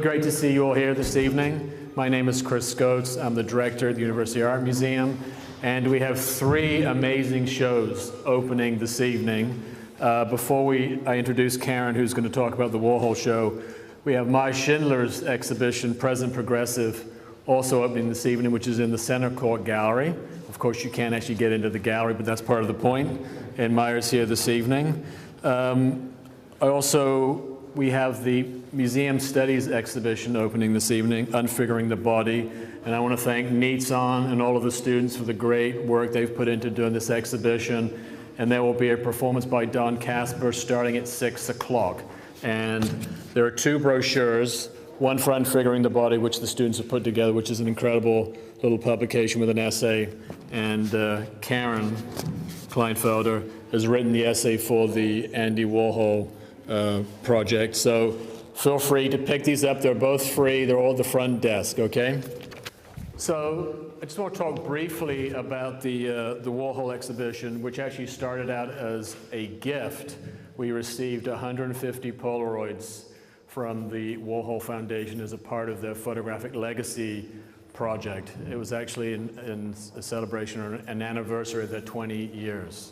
great to see you all here this evening. My name is Chris Scotes. I'm the director at the University Art Museum, and we have 3 amazing shows opening this evening. Before I introduce Karen, who's going to talk about the Warhol show, we have Maya Schindler's exhibition, Present Progressive, also opening this evening, which is in the Center Court Gallery. Of course, you can't actually get into the gallery, but that's part of the point. And Maya's here this evening. We have the Museum Studies exhibition opening this evening, Unfiguring the Body. And I want to thank Nitsan and all of the students for the great work they've put into doing this exhibition. And there will be a performance by Don Casper starting at 6 o'clock. And there are 2 brochures, one for Unfiguring the Body, which the students have put together, which is an incredible little publication with an essay. And Karen Kleinfelder has written the essay for the Andy Warhol project. So feel free to pick these up. They're both free. They're all at the front desk, okay? So I just want to talk briefly about the Warhol exhibition, which actually started out as a gift. We received 150 Polaroids from the Warhol Foundation as a part of their Photographic Legacy project. It was actually in a celebration or an anniversary of their 20 years.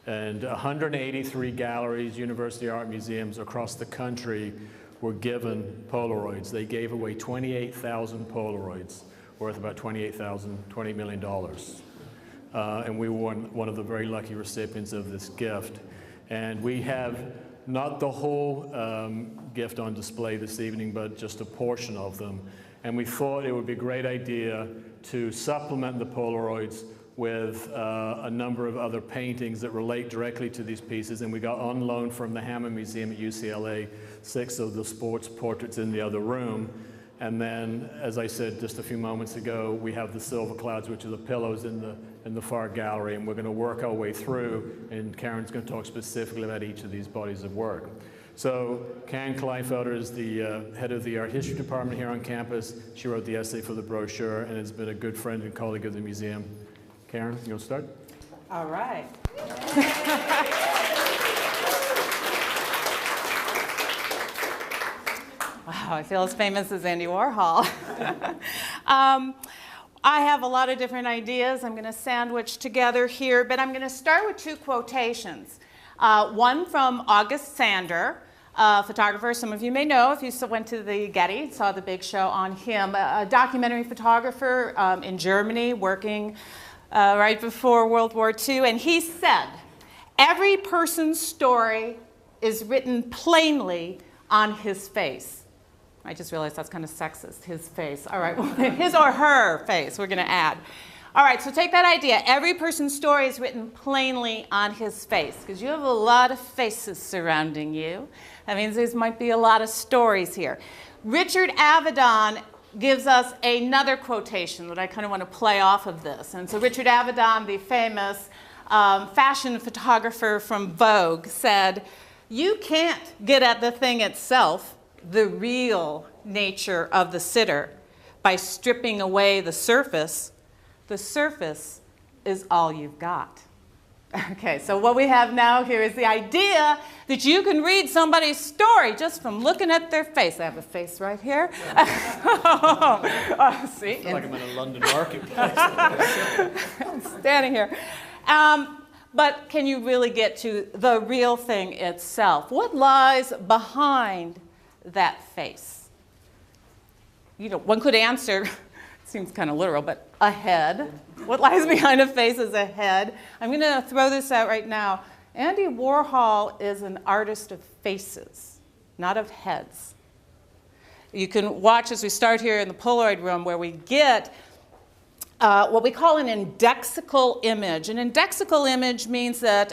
And 183 galleries, university art museums across the country were given Polaroids. They gave away 28,000 Polaroids, worth about $20 million. And we were one of the very lucky recipients of this gift. And we have not the whole gift on display this evening, but just a portion of them. And we thought it would be a great idea to supplement the Polaroids with a number of other paintings that relate directly to these pieces. And we got on loan from the Hammer Museum at UCLA 6 of the sports portraits in the other room. And then, as I said just a few moments ago, we have the Silver Clouds, which are the pillows in the far gallery, and we're going to work our way through, and Karen's going to talk specifically about each of these bodies of work. So Karen Kleinfelder is the head of the art history department here on campus. She wrote the essay for the brochure and has been a good friend and colleague of the museum. Karen, you want to start? All right. Wow, I feel as famous as Andy Warhol. I have a lot of different ideas I'm going to sandwich together here, but I'm going to start with 2 quotations. One from August Sander, a photographer some of you may know if you went to the Getty, saw the big show on him, a documentary photographer in Germany working right before World War II, and he said, "Every person's story is written plainly on his face." I just realized that's kind of sexist, his face. All right, well, his or her face, we're going to add. All right, so take that idea. Every person's story is written plainly on his face, because you have a lot of faces surrounding you. That means there might be a lot of stories here. Richard Avedon gives us another quotation that I kind of want to play off of this. And so Richard Avedon, the famous fashion photographer from Vogue, said, "You can't get at the thing itself, the real nature of the sitter, by stripping away the surface. The surface is all you've got." Okay, so what we have now here is the idea that you can read somebody's story just from looking at their face. I have a face right here. See? I feel like I'm in a London marketplace. I'm standing here. But can you really get to the real thing itself? What lies behind that face? You know, one could answer, it seems kind of literal, but a head. What lies behind a face is a head. I'm going to throw this out right now. Andy Warhol is an artist of faces, not of heads. You can watch as we start here in the Polaroid room where we get what we call an indexical image. An indexical image means that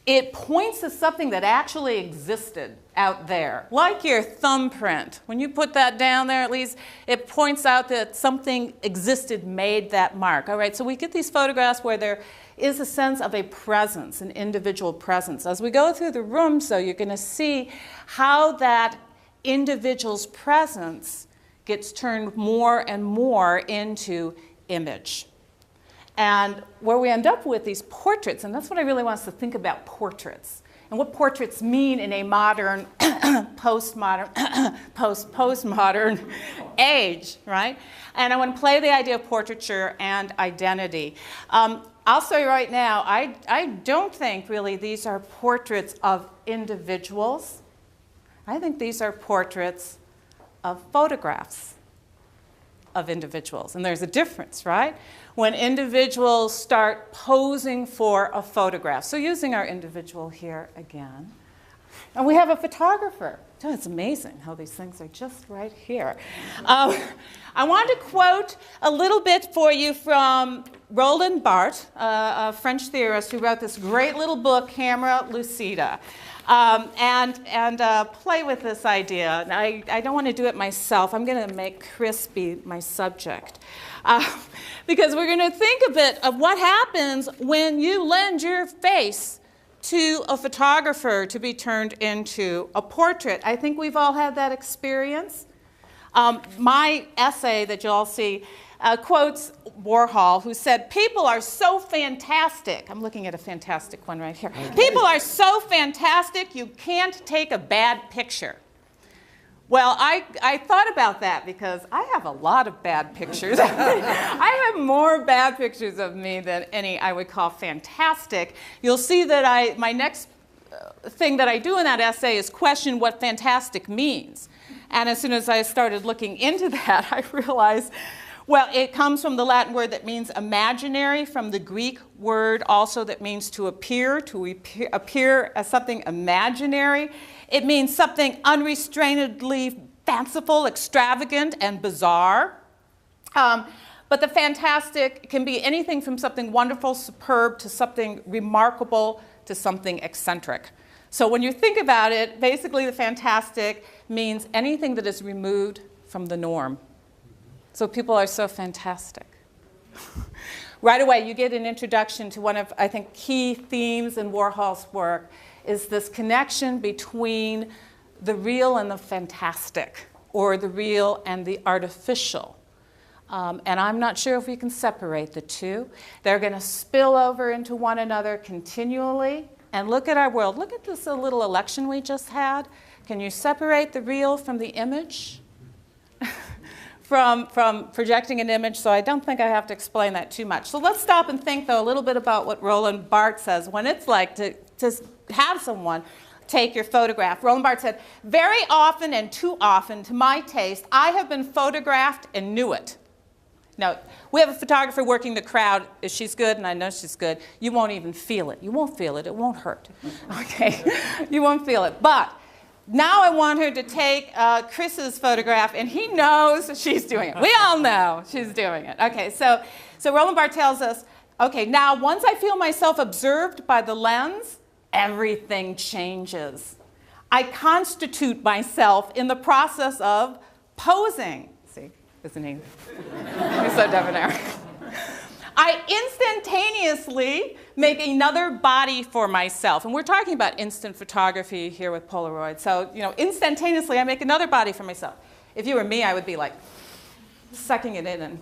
it points to something that actually existed out there, like your thumbprint. When you put that down there, at least it points out that something existed, made that mark. All right, so we get these photographs where there is a sense of a presence, an individual presence. As we go through the room, so you're going to see how that individual's presence gets turned more and more into image. And where we end up with these portraits, and that's what I really want us to think about, portraits, and what portraits mean in a modern, postmodern age, right? And I want to play the idea of portraiture and identity. I'll say right now, I don't think really these are portraits of individuals. I think these are portraits of photographs of individuals. And there's a difference, right? When individuals start posing for a photograph. So using our individual here again. And we have a photographer. Oh, it's amazing how these things are just right here. I want to quote a little bit for you from Roland Barthes, a French theorist who wrote this great little book, Camera Lucida. And play with this idea. And I don't want to do it myself. I'm going to make Chris be my subject. Because we're going to think a bit of what happens when you lend your face to a photographer to be turned into a portrait. I think we've all had that experience. My essay that you'll all see quotes Warhol, who said, "People are so fantastic." I'm looking at a fantastic one right here. "People are so fantastic, you can't take a bad picture." Well, I thought about that because I have a lot of bad pictures. I have more bad pictures of me than any I would call fantastic. You'll see that my next thing that I do in that essay is question what fantastic means. And as soon as I started looking into that, I realized, well, it comes from the Latin word that means imaginary, from the Greek word also that means to appear as something imaginary. It means something unrestrainedly fanciful, extravagant, and bizarre. But the fantastic can be anything from something wonderful, superb, to something remarkable, to something eccentric. So when you think about it, basically the fantastic means anything that is removed from the norm. So people are so fantastic. Right away, you get an introduction to one of, I think, key themes in Warhol's work, is this connection between the real and the fantastic, or the real and the artificial. And I'm not sure if we can separate the two. They're going to spill over into one another continually. And look at our world. Look at this little election we just had. Can you separate the real from the image? from projecting an image, so I don't think I have to explain that too much. So let's stop and think, though, a little bit about what Roland Barthes says when it's like to have someone take your photograph. Roland Barthes said, "Very often and too often, to my taste, I have been photographed and knew it." Now, we have a photographer working the crowd. If she's good, and I know she's good, you won't even feel it. You won't feel it. It won't hurt. Okay? You won't feel it. But now I want her to take Chris's photograph, and he knows she's doing it. We all know she's doing it. Okay, so Roland Barthes tells us, okay, now once I feel myself observed by the lens, everything changes. I constitute myself in the process of posing. See, isn't he? He's so debonair. I instantaneously make another body for myself. And we're talking about instant photography here with Polaroid. So, instantaneously I make another body for myself. If you were me, I would be like sucking it in and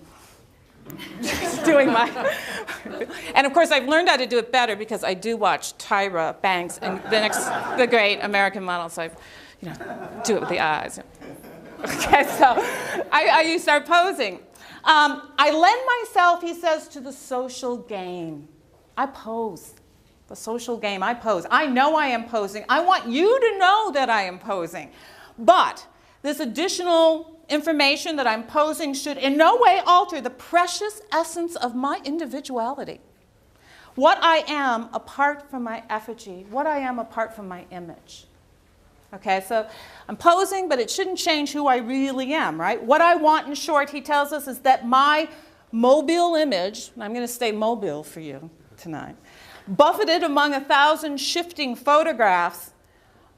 doing my... And of course, I've learned how to do it better because I do watch Tyra Banks and the great American model. So I, do it with the eyes. Okay, so you start posing. I lend myself, he says, to the social game. I pose. The social game, I pose. I know I am posing. I want you to know that I am posing. But this additional information that I'm posing should in no way alter the precious essence of my individuality. What I am apart from my effigy, what I am apart from my image. Okay, so I'm posing, but it shouldn't change who I really am, right? What I want, in short, he tells us, is that my mobile image, and I'm going to stay mobile for you tonight, buffeted among 1,000 shifting photographs,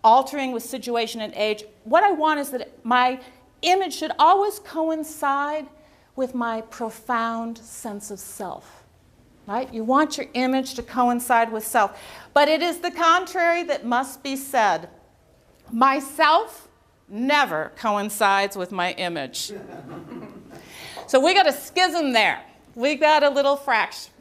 altering with situation and age, what I want is that my image should always coincide with my profound sense of self, right? You want your image to coincide with self. But it is the contrary that must be said. Myself never coincides with my image. So we got a schism there. We got a little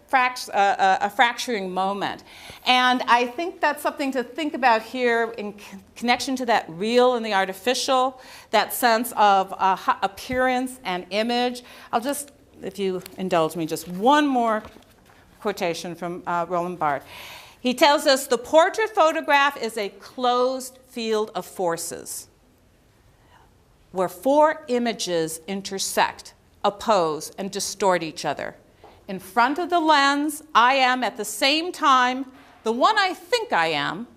fracturing moment. And I think that's something to think about here in connection to that real and the artificial, that sense of appearance and image. I'll just, if you indulge me, just one more quotation from Roland Barthes. He tells us, the portrait photograph is a closed field of forces where four images intersect, oppose, and distort each other. In front of the lens, I am at the same time the one I think I am,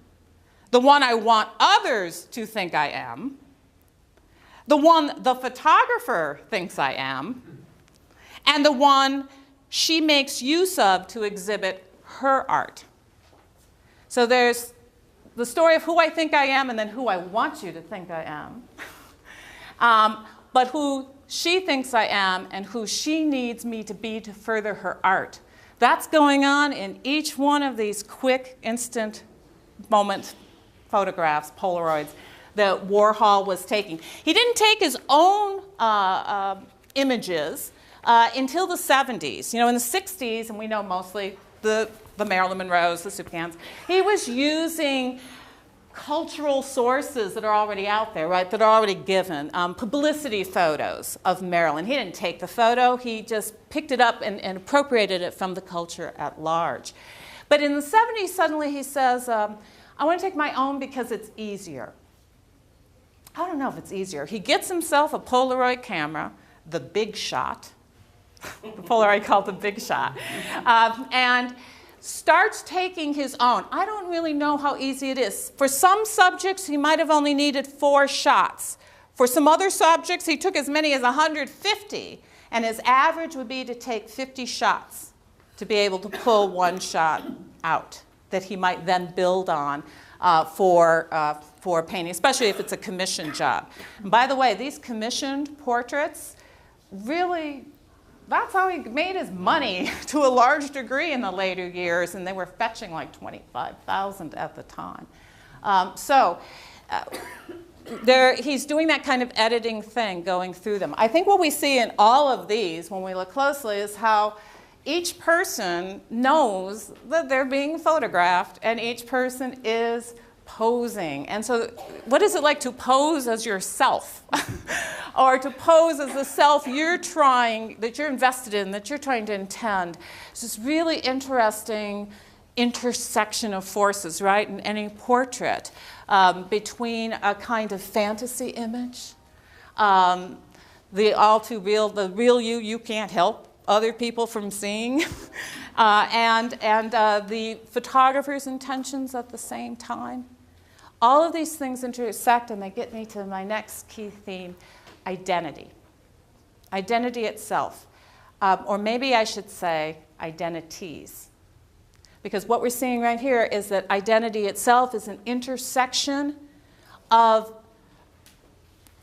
the one I want others to think I am, the one the photographer thinks I am, and the one she makes use of to exhibit her art. So there's the story of who I think I am and then who I want you to think I am. But who she thinks I am and who she needs me to be to further her art. That's going on in each one of these quick, instant moment photographs, Polaroids, that Warhol was taking. He didn't take his own images until the 70s. You know, in the 60s, and we know mostly the Marilyn Monroes, the soup cans, he was using cultural sources that are already out there, right, that are already given. Publicity photos of Marilyn. He didn't take the photo, he just picked it up and appropriated it from the culture at large. But in the 70s, suddenly he says, I want to take my own because it's easier. I don't know if it's easier. He gets himself a Polaroid camera, the Big Shot, the Polaroid called the Big Shot, and starts taking his own. I don't really know how easy it is. For some subjects, he might have only needed 4 shots. For some other subjects, he took as many as 150, and his average would be to take 50 shots to be able to pull one shot out that he might then build on for painting, especially if it's a commissioned job. And by the way, these commissioned portraits really, that's how he made his money to a large degree in the later years, and they were fetching like $25,000 at the time. He's doing that kind of editing thing, going through them. I think what we see in all of these, when we look closely, is how each person knows that they're being photographed, and each person is posing. And so what is it like to pose as yourself? Or to pose as the self that you're invested in, that you're trying to intend? It's this really interesting intersection of forces, right, in any portrait, between a kind of fantasy image, the all too real, the real you can't help other people from seeing, and the photographer's intentions at the same time. All of these things intersect, and they get me to my next key theme, identity. Identity itself. Or maybe I should say identities. Because what we're seeing right here is that identity itself is an intersection of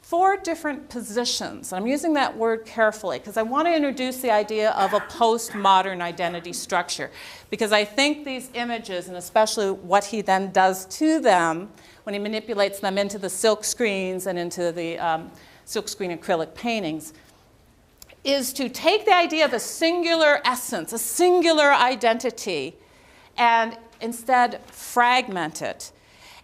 4 different positions. I'm using that word carefully because I want to introduce the idea of a postmodern identity structure, because I think these images, and especially what he then does to them when he manipulates them into the silk screens and into the silkscreen acrylic paintings, is to take the idea of a singular essence, a singular identity, and instead fragment it,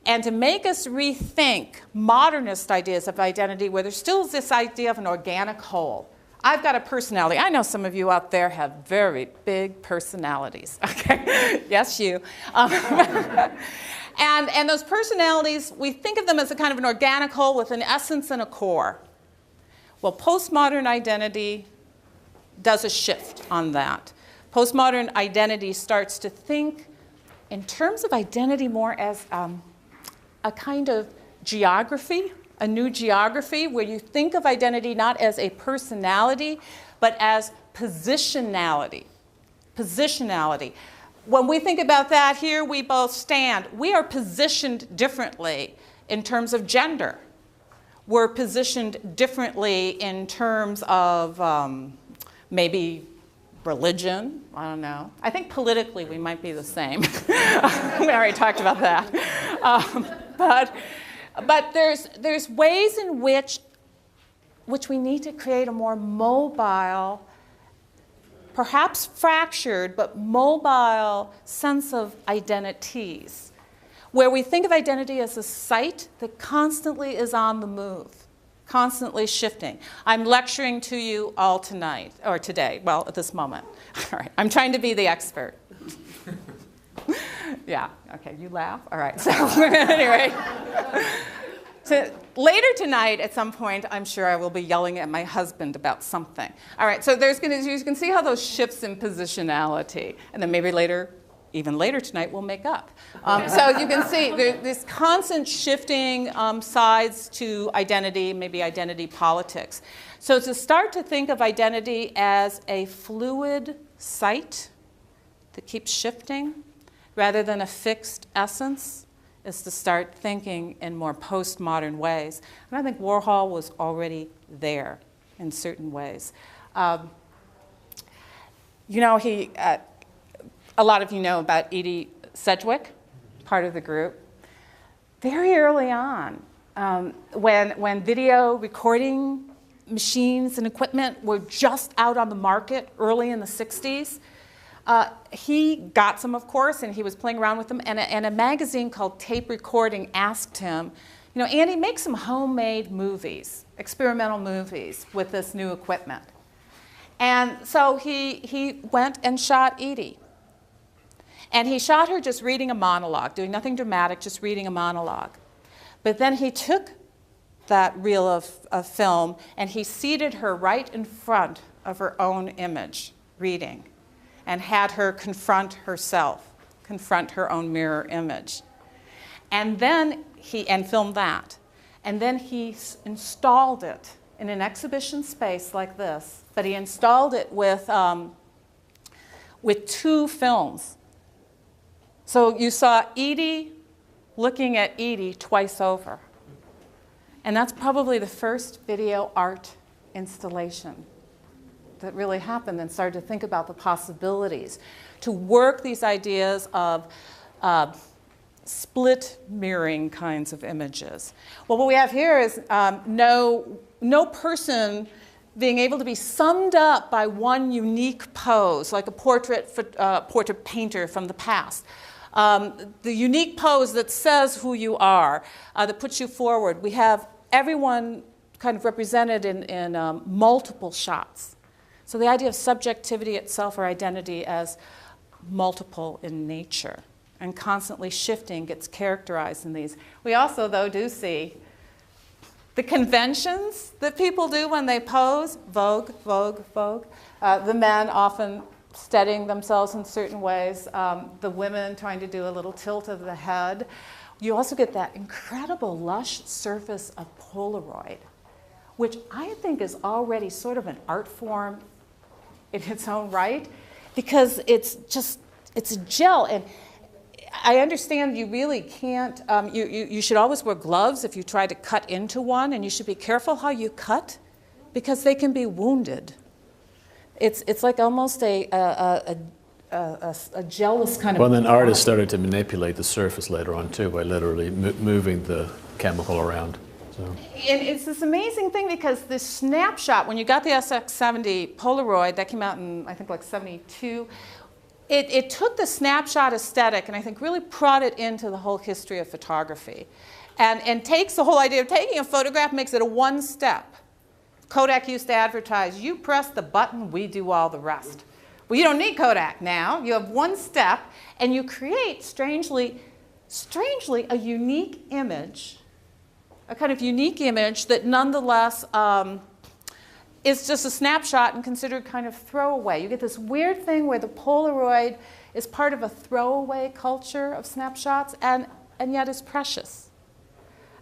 and to make us rethink modernist ideas of identity where there still is this idea of an organic whole. I've got a personality. I know some of you out there have very big personalities. Okay, yes, you. And those personalities, we think of them as a kind of an organic whole with an essence and a core. Well, postmodern identity does a shift on that. Postmodern identity starts to think in terms of identity more as a kind of geography, a new geography, where you think of identity not as a personality, but as positionality. Positionality. When we think about that, here we both stand. We are positioned differently in terms of gender. We're positioned differently in terms of maybe religion. I don't know. I think politically we might be the same. We already talked about that. But there's ways in which we need to create a more mobile perhaps fractured but mobile sense of identities, where we think of identity as a site that constantly is on the move, constantly shifting. I'm lecturing to you all tonight, or today, well, at this moment. All right, I'm trying to be the expert. Yeah, okay, you laugh? All right, so anyway. So later tonight, at some point, I'm sure I will be yelling at my husband about something. All right, so you can see how those shifts in positionality, and then maybe later, even later tonight, we'll make up. So you can see this constant shifting sides to identity, maybe identity politics. So to start to think of identity as a fluid site that keeps shifting, rather than a fixed essence, is to start thinking in more postmodern ways. And I think Warhol was already there in certain ways. You know, a lot of you know about Edie Sedgwick, part of the group. Very early on, when video recording machines and equipment were just out on the market early in the 60s, he got some, of course, and he was playing around with them, and a magazine called Tape Recording asked him, you know, Andy, make some homemade movies, experimental movies with this new equipment. And so he went and shot Edie. And he shot her just reading a monologue, doing nothing dramatic, just reading a monologue. But then he took that reel of film and he seated her right in front of her own image, reading, and had her confront herself, confront her own mirror image. And then and filmed that. And then he installed it in an exhibition space like this, but he installed it with 2 films. So you saw Edie looking at Edie twice over. And that's probably the first video art installation that really happened and started to think about the possibilities, to work these ideas of split mirroring kinds of images. Well, what we have here is no person being able to be summed up by one unique pose, like a portrait painter from the past. The unique pose that says who you are, that puts you forward. We have everyone kind of represented in multiple shots. So the idea of subjectivity itself, or identity, as multiple in nature and constantly shifting gets characterized in these. We also, though, do see the conventions that people do when they pose, vogue, vogue, vogue. The men often steadying themselves in certain ways, the women trying to do a little tilt of the head. You also get that incredible lush surface of Polaroid, which I think is already sort of an art form in its own right, because it's a gel. And I understand you really can't, you should always wear gloves if you try to cut into one, and you should be careful how you cut, because they can be wounded. It's like almost a gellus kind of. Well, then artists started to manipulate the surface later on too, by literally moving the chemical around. So. And it's this amazing thing, because this snapshot, when you got the SX70 Polaroid, that came out in, I think, like 72, it took the snapshot aesthetic and I think really brought it into the whole history of photography. And takes the whole idea of taking a photograph, makes it a one step. Kodak used to advertise, you press the button, we do all the rest. Well, you don't need Kodak now. You have one step, and you create, strangely, a unique image, a kind of unique image that nonetheless is just a snapshot and considered kind of throwaway. You get this weird thing where the Polaroid is part of a throwaway culture of snapshots, and yet is precious.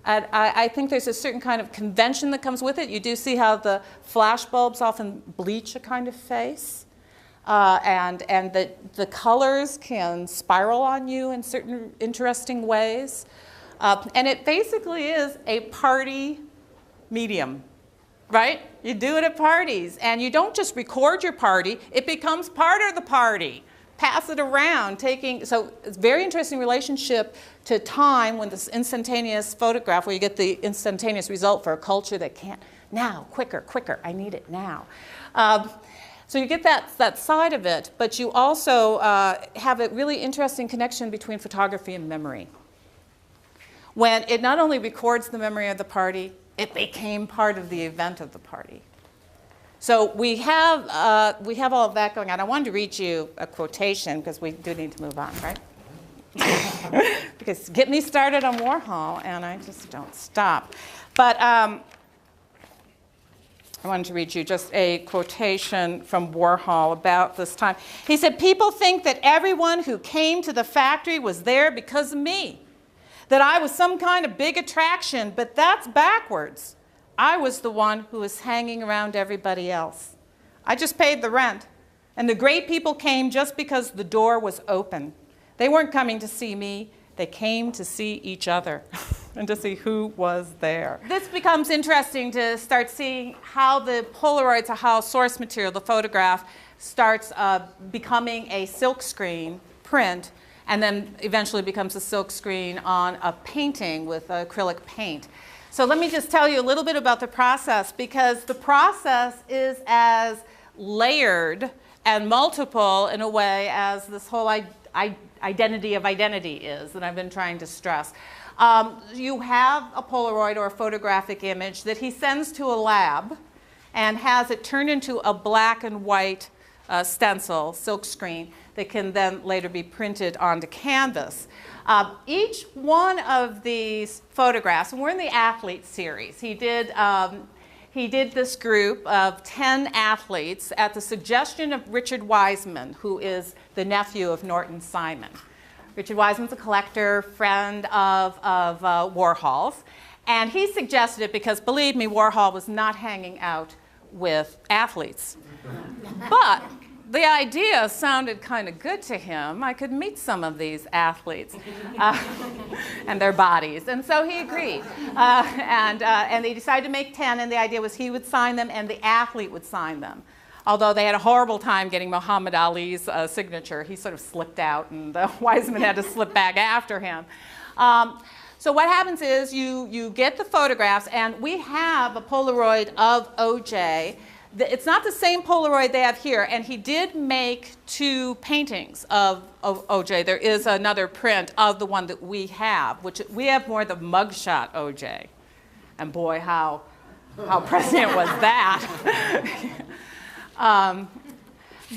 And I think there's a certain kind of convention that comes with it. You do see how the flash bulbs often bleach a kind of face. And the colors can spiral on you in certain interesting ways. And it basically is a party medium, right? You do it at parties. And you don't just record your party. It becomes part of the party. Pass it around, so it's a very interesting relationship to time when this instantaneous photograph, where you get the instantaneous result for a culture that can't, now, quicker, quicker, I need it now. So you get that side of it, but you also have a really interesting connection between photography and memory. When it not only records the memory of the party, it became part of the event of the party. So we have all of that going on. I wanted to read you a quotation because we do need to move on, right? Because get me started on Warhol, and I just don't stop. But I wanted to read you just a quotation from Warhol about this time. He said, "People think that everyone who came to the factory was there because of me, that I was some kind of big attraction, but that's backwards. I was the one who was hanging around everybody else. I just paid the rent, and the great people came just because the door was open. They weren't coming to see me, they came to see each other and to see who was there." This becomes interesting to start seeing how the Polaroids, or how source material, the photograph, starts becoming a silkscreen print, and then eventually becomes a silkscreen on a painting with acrylic paint. So let me just tell you a little bit about the process, because the process is as layered and multiple in a way as this whole identity of identity is, that I've been trying to stress. You have a Polaroid or a photographic image that he sends to a lab and has it turned into a black and white stencil, silk screen, that can then later be printed onto canvas. Each one of these photographs, and we're in the athlete series, he did this group of 10 athletes at the suggestion of Richard Wiseman, who is the nephew of Norton Simon. Richard Wiseman's a collector, friend of Warhol's, and he suggested it because, believe me, Warhol was not hanging out with athletes. But the idea sounded kind of good to him. I could meet some of these athletes and their bodies. And so he agreed. And they decided to make 10, and the idea was he would sign them and the athlete would sign them. Although they had a horrible time getting Muhammad Ali's signature. He sort of slipped out, and Wiseman had to slip back after him. So what happens is you get the photographs, and we have a Polaroid of OJ. It's not the same Polaroid they have here, and he did make 2 paintings of OJ. There is another print of the one that we have, which we have more the mugshot OJ. And boy, how prescient was that.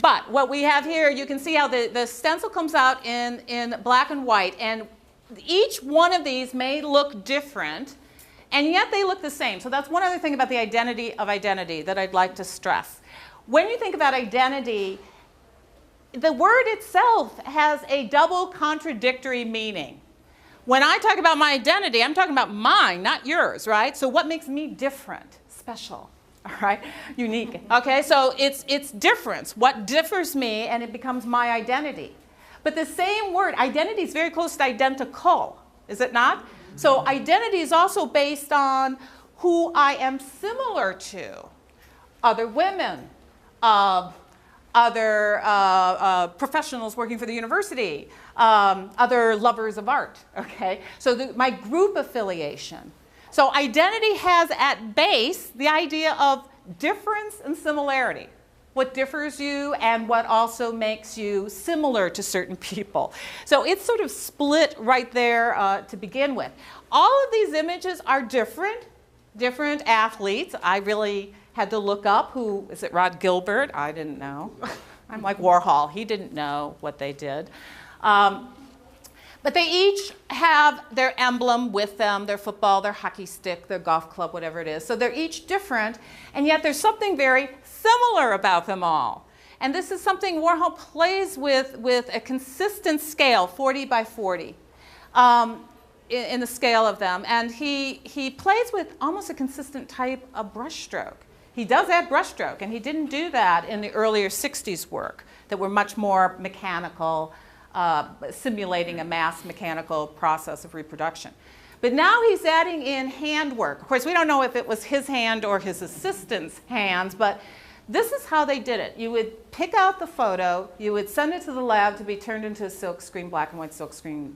But what we have here, you can see how the stencil comes out in black and white, and each one of these may look different, and yet they look the same. So that's one other thing about the identity of identity that I'd like to stress. When you think about identity, the word itself has a double contradictory meaning. When I talk about my identity, I'm talking about mine, not yours, right? So what makes me different, special, all right, unique? Okay, so it's difference. What differs me, and it becomes my identity. But the same word, identity, is very close to identical, is it not? So identity is also based on who I am similar to. Other women, other professionals working for the university, other lovers of art, okay? So my group affiliation. So identity has at base the idea of difference and similarity. What differs you and what also makes you similar to certain people. So it's sort of split right there to begin with. All of these images are different athletes. I really had to look up who, is it Rod Gilbert? I didn't know. I'm like Warhol, he didn't know what they did. But they each have their emblem with them, their football, their hockey stick, their golf club, whatever it is. So they're each different, and yet there's something very similar about them all. And this is something Warhol plays with a consistent scale, 40 by 40, in the scale of them. And he plays with almost a consistent type of brushstroke. He does add brushstroke, and he didn't do that in the earlier 60s work that were much more mechanical, simulating a mass mechanical process of reproduction. But now he's adding in handwork. Of course, we don't know if it was his hand or his assistant's hands, but this is how they did it. You would pick out the photo, you would send it to the lab to be turned into a silkscreen, black and white silkscreen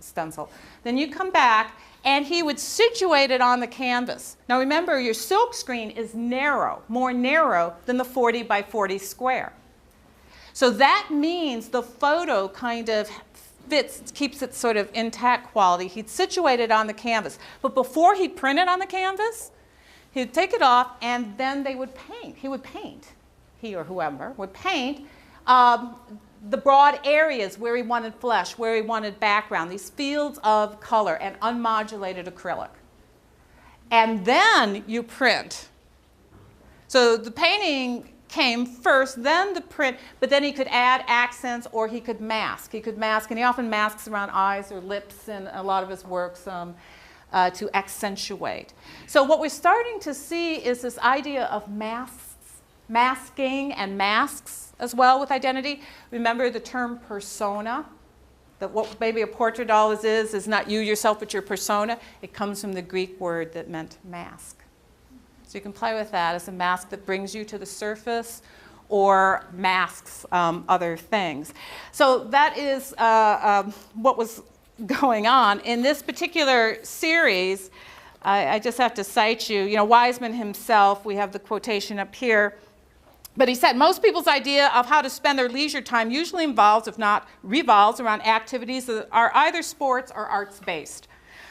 stencil. Then you come back, and he would situate it on the canvas. Now remember, your silk screen is narrow, more narrow than the 40 by 40 square. So that means the photo kind of fits, keeps its sort of intact quality. He'd situate it on the canvas. But before he'd print it on the canvas, he'd take it off, and then they would paint. He would paint, he or whoever would paint the broad areas where he wanted flesh, where he wanted background, these fields of color and unmodulated acrylic. And then you print. So the painting came first, then the print, but then he could add accents or he could mask. He could mask, and he often masks around eyes or lips in a lot of his works to accentuate. So what we're starting to see is this idea of masking and masks as well with identity. Remember the term persona? That what maybe a portrait always is not you yourself, but your persona. It comes from the Greek word that meant mask. So you can play with that as a mask that brings you to the surface or masks other things. So that is what was going on. In this particular series, I just have to cite you, Wiseman himself, we have the quotation up here, but he said, most people's idea of how to spend their leisure time usually involves, if not revolves, around activities that are either sports or arts-based.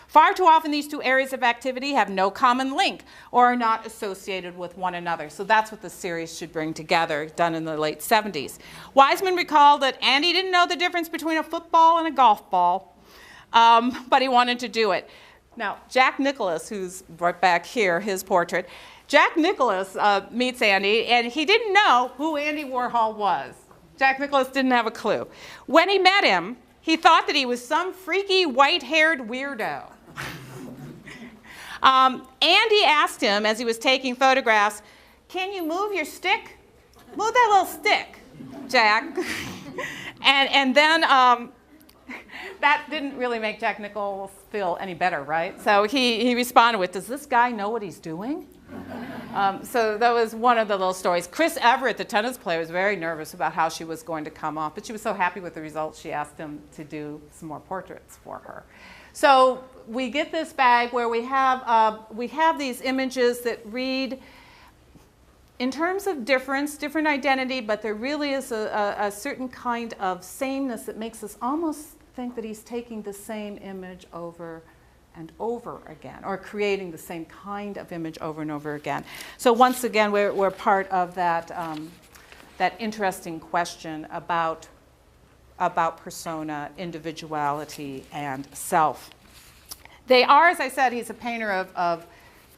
Far too often these two areas of activity have no common link or are not associated with one another. So that's what the series should bring together, done in the late 70s. Wiseman recalled that Andy didn't know the difference between a football and a golf ball, but he wanted to do it. Now, Jack Nicklaus, who's right back here, his portrait, Jack Nicklaus meets Andy, and he didn't know who Andy Warhol was. Jack Nicklaus didn't have a clue. When he met him, he thought that he was some freaky white-haired weirdo. Andy asked him, as he was taking photographs, can you move your stick? Move that little stick, Jack. and then that didn't really make Jack Nicklaus feel any better, right? So he responded with, does this guy know what he's doing? So that was one of the little stories. Chris Everett, the tennis player, was very nervous about how she was going to come off, but she was so happy with the results, she asked him to do some more portraits for her. So we get this bag where we have these images that read in terms of different identity, but there really is a certain kind of sameness that makes us almost think that he's taking the same image over and over again, or creating the same kind of image over and over again. So once again, we're part of that, that interesting question about persona, individuality, and self. They are, as I said, he's a painter of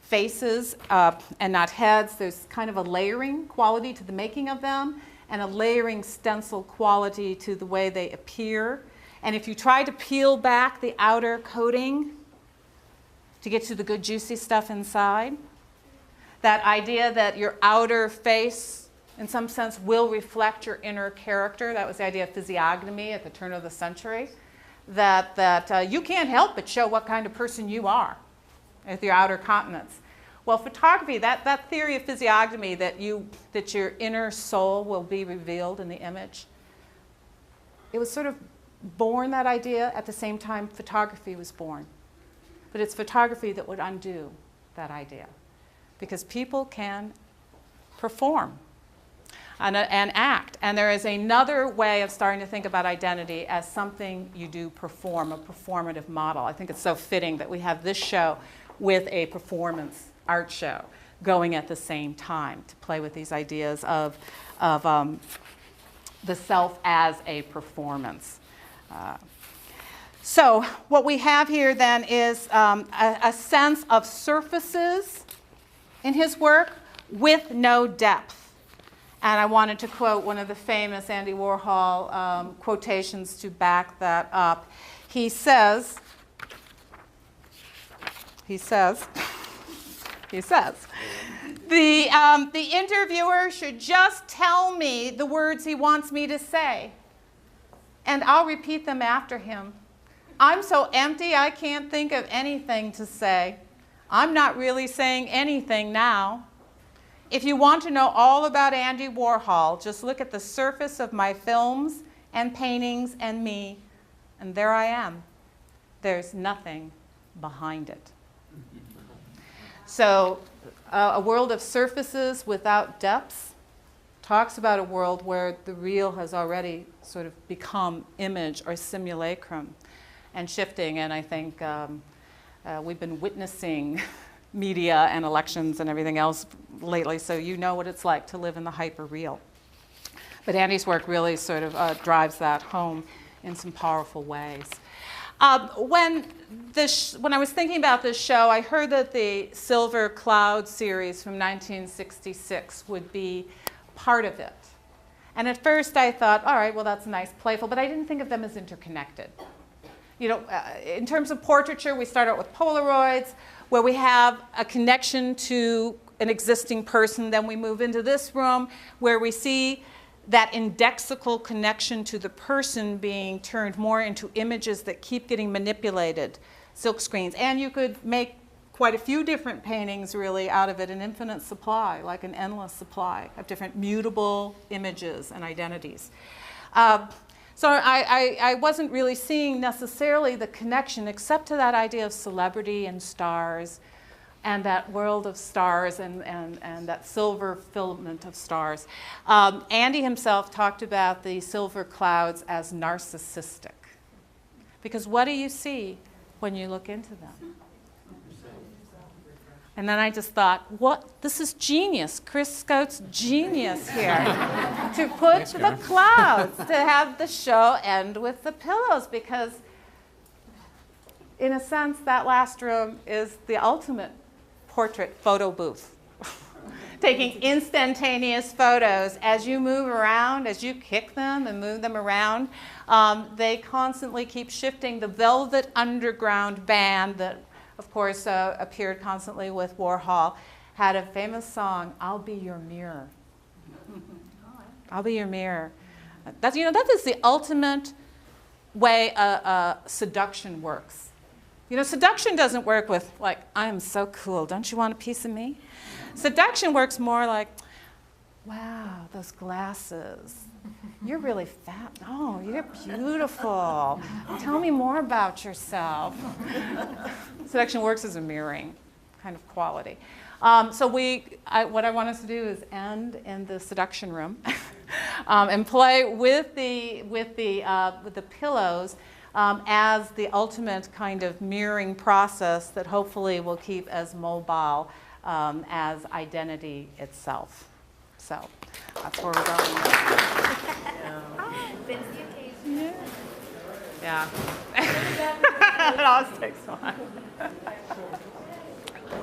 faces and not heads. There's kind of a layering quality to the making of them, and a layering stencil quality to the way they appear. And if you try to peel back the outer coating to get to the good juicy stuff inside, that idea that your outer face in some sense will reflect your inner character, that was the idea of physiognomy at the turn of the century, that you can't help but show what kind of person you are with your outer countenance. Well, photography, that theory of physiognomy, that your inner soul will be revealed in the image, it was sort of born, that idea, at the same time photography was born. But it's photography that would undo that idea, because people can perform and act. And there is another way of starting to think about identity as something you do perform, a performative model. I think it's so fitting that we have this show with a performance art show going at the same time to play with these ideas of the self as a performance. So what we have here then is a sense of surfaces in his work with no depth. And I wanted to quote one of the famous Andy Warhol quotations to back that up. He says, the interviewer should just tell me the words he wants me to say, and I'll repeat them after him. I'm so empty I can't think of anything to say. I'm not really saying anything now. If you want to know all about Andy Warhol, just look at the surface of my films and paintings and me, and there I am. there's nothing behind it. So a world of surfaces without depths talks about a world where the real has already sort of become image or simulacrum and shifting. And I think we've been witnessing media and elections and everything else lately, so you know what it's like to live in the hyper-real. But Andy's work really sort of drives that home in some powerful ways. When I was thinking about this show, I heard that the Silver Cloud series from 1966 would be part of it. And at first I thought, all right, well, that's nice, playful, but I didn't think of them as interconnected. You know, in terms of portraiture, we start out with Polaroids, where we have a connection to an existing person. Then we move into this room, where we see that indexical connection to the person being turned more into images that keep getting manipulated, silk screens. And you could make quite a few different paintings really out of it, an infinite supply, like an endless supply of different mutable images and identities. So I wasn't really seeing necessarily the connection except to that idea of celebrity and stars and that world of stars and that silver filament of stars. Andy himself talked about the silver clouds as narcissistic. Because what do you see when you look into them? And then I just thought, what? This is genius. Chris Scott's genius here. To put the clouds, to have the show end with the pillows, because in a sense, that last room is the ultimate portrait photo booth. Taking instantaneous photos as you move around, as you kick them and move them around. They constantly keep shifting. The Velvet Underground band that, of course, appeared constantly with Warhol, had a famous song, "I'll Be Your Mirror." I'll be your mirror. That's, you know, that is the ultimate way seduction works. You know, seduction doesn't work with, like, I am so cool, don't you want a piece of me? Seduction works more like, wow, those glasses. You're really fat. Oh, you're beautiful. Tell me more about yourself. Seduction works as a mirroring kind of quality. So what I want us to do is end in the seduction room and play with the pillows as the ultimate kind of mirroring process that hopefully will keep as mobile as identity itself. So that's where we're going. Yeah. It always takes one.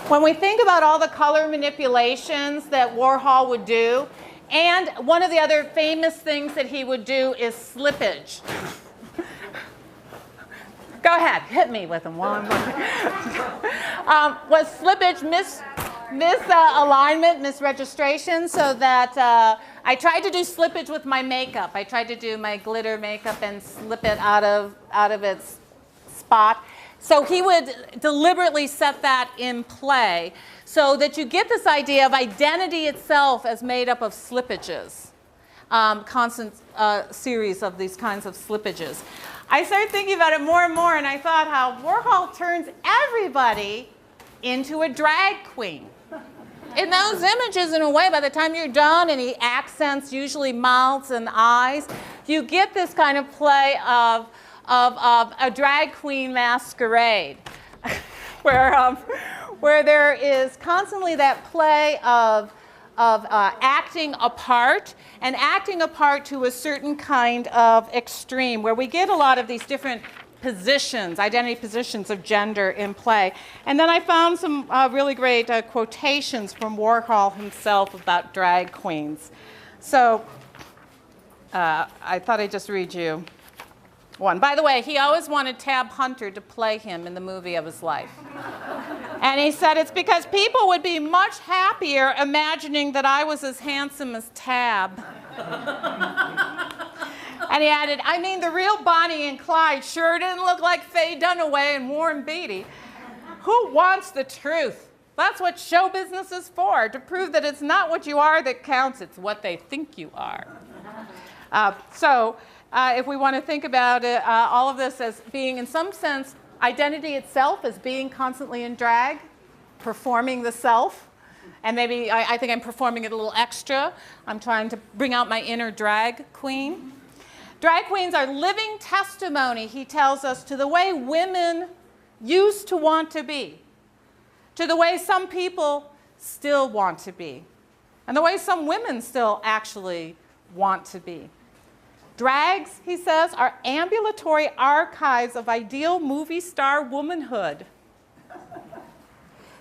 When we think about all the color manipulations that Warhol would do, and one of the other famous things that he would do is slippage. Go ahead, hit me with them while I'm looking. Was slippage misalignment, misregistration, so that I tried to do slippage with my makeup. I tried to do my glitter makeup and slip it out of its spot. So he would deliberately set that in play so that you get this idea of identity itself as made up of slippages, constant series of these kinds of slippages. I started thinking about it more and more, and I thought how Warhol turns everybody into a drag queen. In those images, in a way, by the time you're done, and he accents usually mouths and eyes, you get this kind of play of a drag queen masquerade, where there is constantly that play of acting a part, and acting a part to a certain kind of extreme, where we get a lot of these different positions, identity positions of gender in play. And then I found some really great quotations from Warhol himself about drag queens. So I thought I'd just read you one. By the way, he always wanted Tab Hunter to play him in the movie of his life. And he said, it's because people would be much happier imagining that I was as handsome as Tab. And he added, I mean, the real Bonnie and Clyde sure didn't look like Faye Dunaway and Warren Beatty. Who wants the truth? That's what show business is for, to prove that it's not what you are that counts, it's what they think you are. If we want to think about it, all of this as being, in some sense, identity itself as being constantly in drag, performing the self. And maybe I think I'm performing it a little extra. I'm trying to bring out my inner drag queen. Drag queens are living testimony, he tells us, to the way women used to want to be, to the way some people still want to be, and the way some women still actually want to be. Drags, he says, are ambulatory archives of ideal movie star womanhood.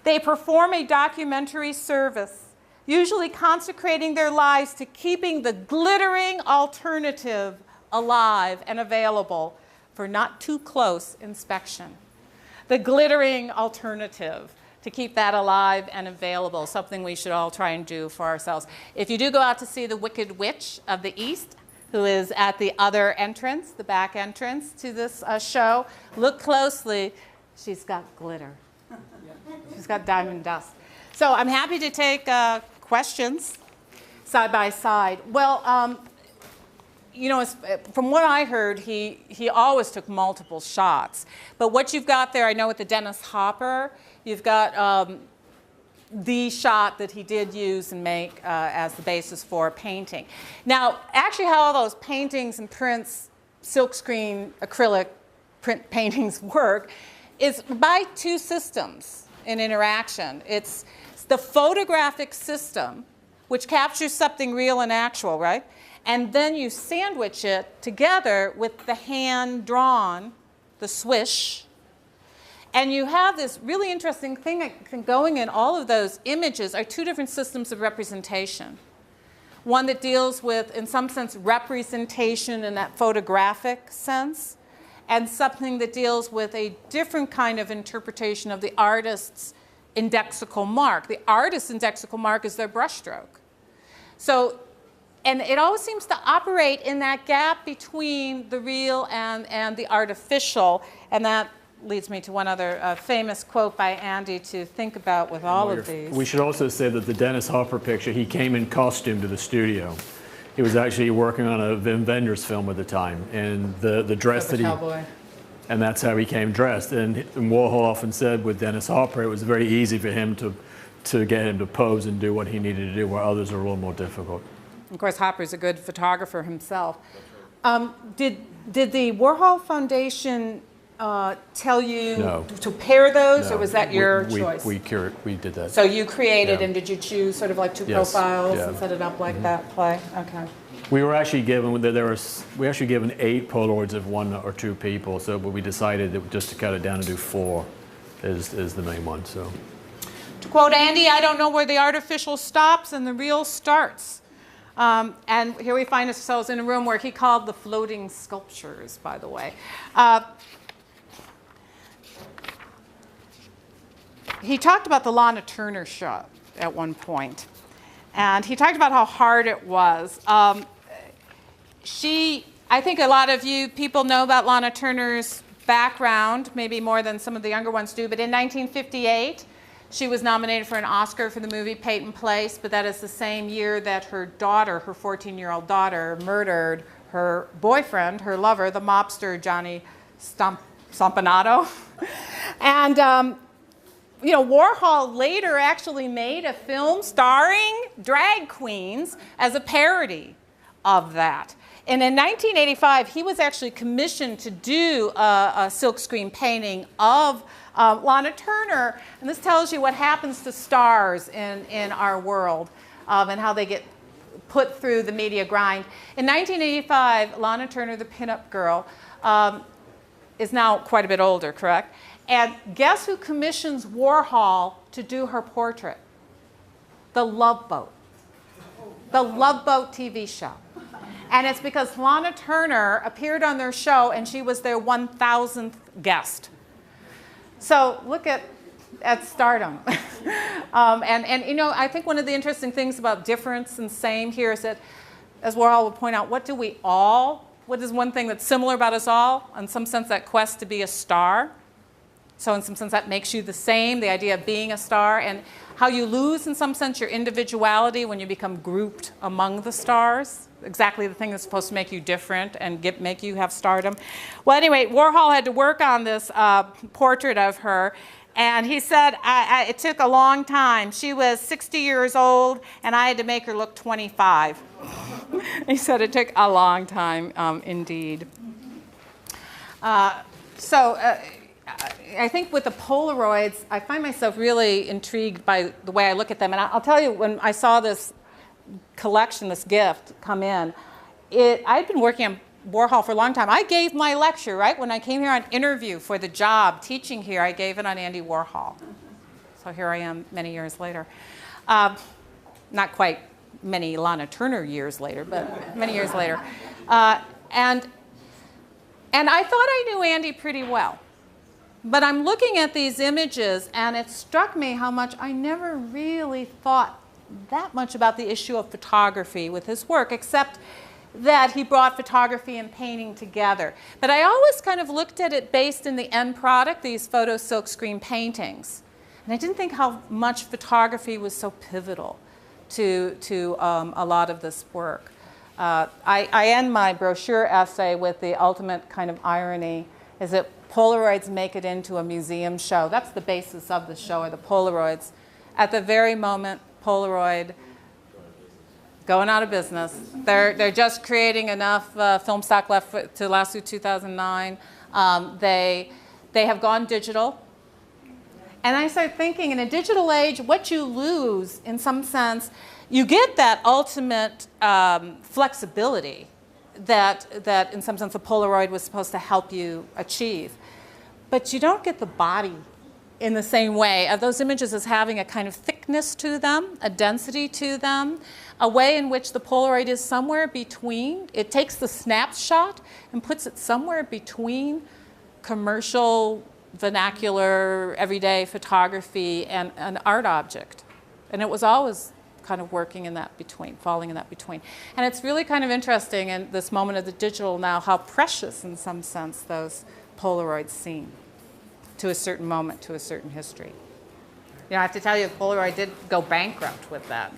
They perform a documentary service, usually consecrating their lives to keeping the glittering alternative alive and available for not too close inspection. The glittering alternative, to keep that alive and available, something we should all try and do for ourselves. If you do go out to see the Wicked Witch of the East, who is at the other entrance, the back entrance to this show, look closely. She's got glitter. She's got diamond dust. So I'm happy to take questions side by side. Well, you know, from what I heard, he always took multiple shots. But what you've got there, I know with the Dennis Hopper, you've got the shot that he did use and make as the basis for a painting. Now, actually how all those paintings and prints, silkscreen, acrylic print paintings work is by two systems in interaction. It's the photographic system, which captures something real and actual, right? And then you sandwich it together with the hand-drawn, the swish. And you have this really interesting thing going in all of those images are two different systems of representation. One that deals with, in some sense, representation in that photographic sense, and something that deals with a different kind of interpretation of the artist's indexical mark. The artist's indexical mark is their brushstroke. So, and it always seems to operate in that gap between the real and the artificial, and that leads me to one other famous quote by Andy to think about with all of these. We should also say that the Dennis Hopper picture, he came in costume to the studio. He was actually working on a Wim Wenders film at the time, and the dress that he... Cowboy. And that's how he came dressed. And Warhol often said with Dennis Hopper, it was very easy for him to get him to pose and do what he needed to do, where others are a little more difficult. Of course, Hopper's a good photographer himself. Did the Warhol Foundation tell you to pair those, or was that your choice? We did that. So you created, and did you choose sort of like two profiles and set it up like that play? Okay. We were actually given we actually given 8 Polaroids of 1 or 2 people, so but we decided that just to cut it down and do 4 is the main one. So. To quote Andy, I don't know where the artificial stops and the real starts. And here we find ourselves in a room where he called the floating sculptures, by the way. He talked about the Lana Turner shot at one point, and he talked about how hard it was. I think a lot of you people know about Lana Turner's background, maybe more than some of the younger ones do, but in 1958, she was nominated for an Oscar for the movie Peyton Place, but that is the same year that her daughter, her 14-year-old daughter, murdered her boyfriend, her lover, the mobster Johnny Stompanato. And you know, Warhol later actually made a film starring drag queens as a parody of that. And in 1985, he was actually commissioned to do a silkscreen painting of Lana Turner. And this tells you what happens to stars in our world and how they get put through the media grind. In 1985, Lana Turner, the pinup girl, is now quite a bit older, correct? And guess who commissions Warhol to do her portrait? The Love Boat. The Love Boat TV show. And it's because Lana Turner appeared on their show and she was their 1,000th guest. So look at stardom. And you know, I think one of the interesting things about difference and same here is that, as Warhol would point out, what is one thing that's similar about us all? In some sense, that quest to be a star. So in some sense, that makes you the same, the idea of being a star, and how you lose, in some sense, your individuality when you become grouped among the stars. Exactly the thing that's supposed to make you different and make you have stardom. Well, anyway, Warhol had to work on this portrait of her. And he said, it took a long time. She was 60 years old, and I had to make her look 25. He said it took a long time, indeed. I think with the Polaroids, I find myself really intrigued by the way I look at them. And I'll tell you, when I saw this collection, this gift come in, I'd been working on Warhol for a long time. I gave my lecture, right? When I came here on interview for the job, teaching here, I gave it on Andy Warhol. So here I am many years later. Not quite many Lana Turner years later, but many years later. And I thought I knew Andy pretty well. But I'm looking at these images, and it struck me how much I never really thought that much about the issue of photography with his work, except that he brought photography and painting together. But I always kind of looked at it based in the end product, these photo silkscreen paintings. And I didn't think how much photography was so pivotal to a lot of this work. I end my brochure essay with the ultimate kind of irony, is that Polaroids make it into a museum show. That's the basis of the show, are the Polaroids. At the very moment, Polaroid going out of business. They're just creating enough film stock left to last through 2009. They have gone digital. And I started thinking, in a digital age, what you lose, in some sense, you get that ultimate flexibility that, in some sense, the Polaroid was supposed to help you achieve. But you don't get the body in the same way of those images as having a kind of thickness to them, a density to them, a way in which the Polaroid is somewhere between. It takes the snapshot and puts it somewhere between commercial, vernacular, everyday photography and an art object. And it was always kind of working in that between, falling in that between. And it's really kind of interesting in this moment of the digital now how precious, in some sense, those Polaroids seem to a certain moment, to a certain history. You know, I have to tell you, Polaroid did go bankrupt with that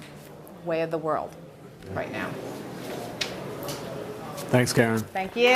way of the world right now. Thanks, Karen. Thank you.